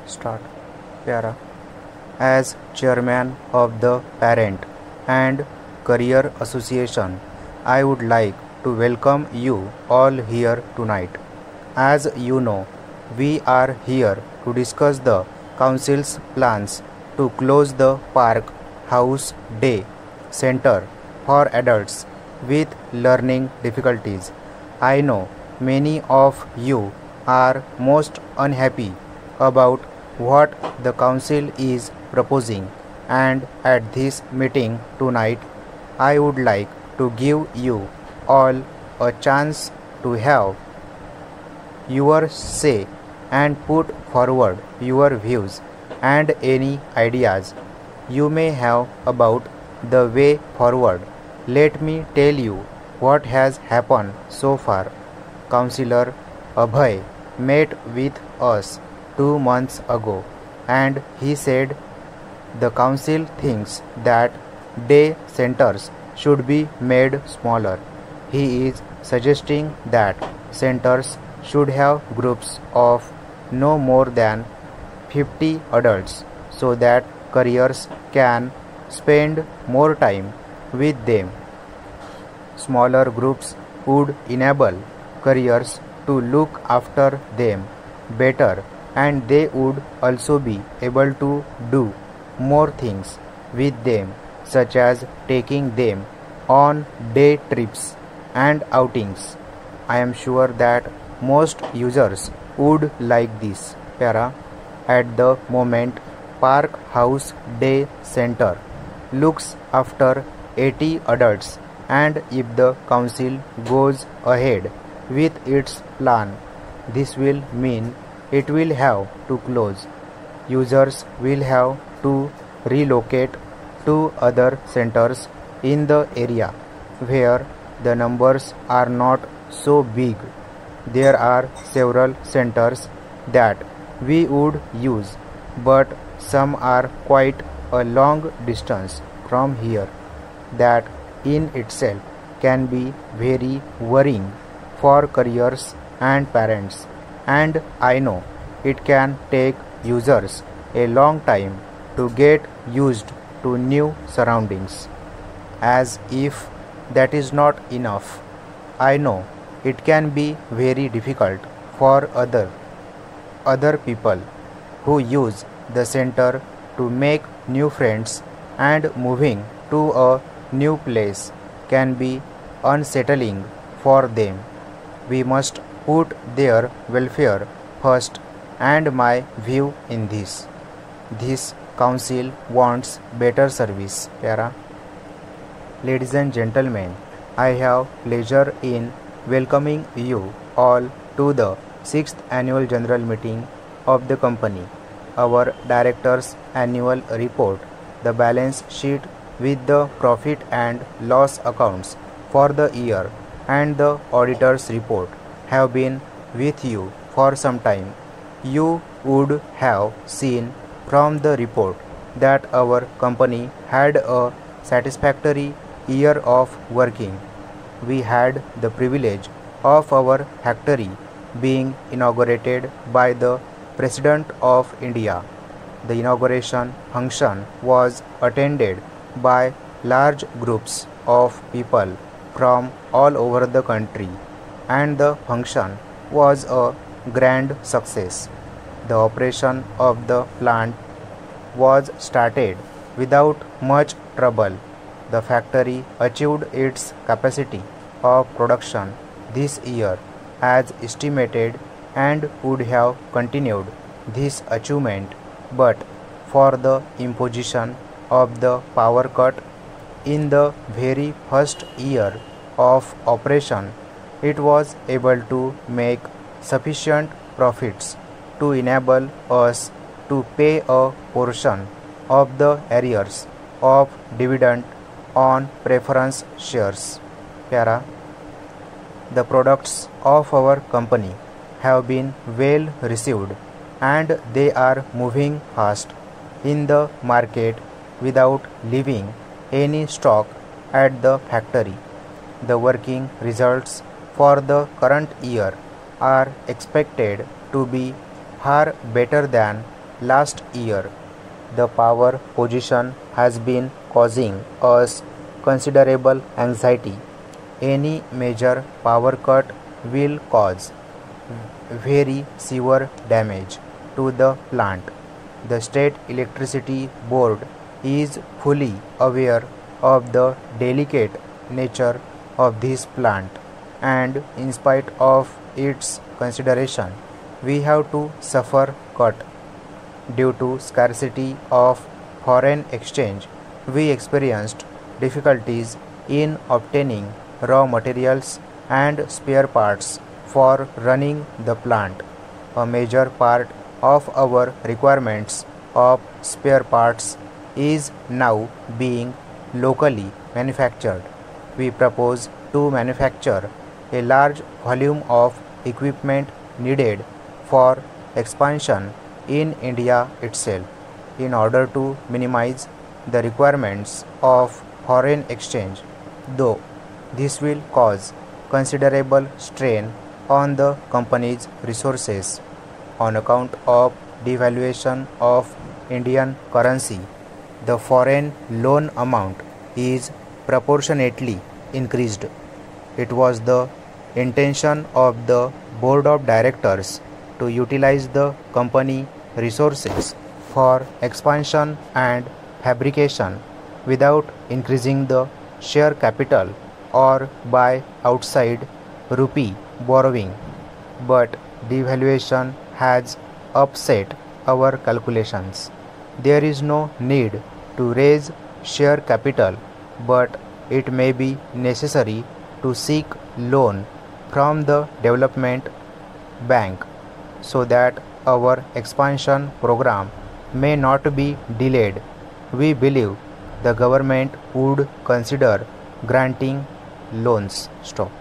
Start. Pyara. As chairman of the Parent and Career Association, I would like to welcome you all here tonight. As you know, we are here to discuss the Council's plans to close the Park House Day Center for adults with learning difficulties. I know many of you are most unhappy about what the Council is proposing, and at this meeting tonight, I would like to give you all a chance to have your say and put forward your views and any ideas you may have about the way forward. Let me tell you what has happened so far. Councillor Abhay met with us 2 months ago, and he said the council thinks that day centers should be made smaller. He is suggesting that centers should have groups of no more than 50 adults so that careers can spend more time with them. Smaller groups would enable careers to look after them better, and they would also be able to do more things with them, such as taking them on day trips and outings. I am sure that most users would like this. Para. At the moment, Park House Day Center looks after 80 adults, and if the council goes ahead with its plan, this will mean it will have to close. Users will have to relocate to other centers in the area where the numbers are not so big. There are several centers that we would use, but some are quite a long distance from here. That in itself can be very worrying for careers and parents, and I know it can take users a long time to get used to new surroundings. As if that is not enough, I know it can be very difficult for other people who use the center to make new friends, and moving to a new place can be unsettling for them. We must put their welfare first, and my view in this council wants better service. Para. Ladies and gentlemen, I have pleasure in welcoming you all to the 6th annual general meeting of the company. Our director's annual report, the balance sheet with the profit and loss accounts for the year, and the auditor's report have been with you for some time. You would have seen from the report that our company had a satisfactory year of working. We had the privilege of our factory being inaugurated by the President of India. The inauguration function was attended by large groups of people from all over the country, and the function was a grand success. The operation of the plant was started without much trouble. The factory achieved its capacity of production this year as estimated, and would have continued this achievement but for the imposition of the power cut in the very first year of operation. It was able to make sufficient profits to enable us to pay a portion of the arrears of dividend on preference shares. Para. The products of our company have been well received, and they are moving fast in the market without leaving any stock at the factory. The working results for the current year are expected to be far better than last year. The power position has been causing us considerable anxiety. Any major power cut will cause very severe damage to the plant. The State Electricity Board is fully aware of the delicate nature of this plant, and in spite of its consideration, we have to suffer cut due to scarcity of foreign exchange. We experienced difficulties in obtaining raw materials and spare parts for running the plant. A major part of our requirements of spare parts is now being locally manufactured. We propose to manufacture a large volume of equipment needed for expansion in India itself in order to minimize the requirements of foreign exchange, though this will cause considerable strain on the company's resources on account of devaluation of Indian currency. The foreign loan amount is proportionately increased. It was the intention of the board of directors to utilize the company resources for expansion and fabrication without increasing the share capital or by outside rupee borrowing, but devaluation has upset our calculations. There is no need to raise share capital, but it may be necessary to seek loan from the development bank so that our expansion program may not be delayed. We believe the government would consider granting loans. Stop.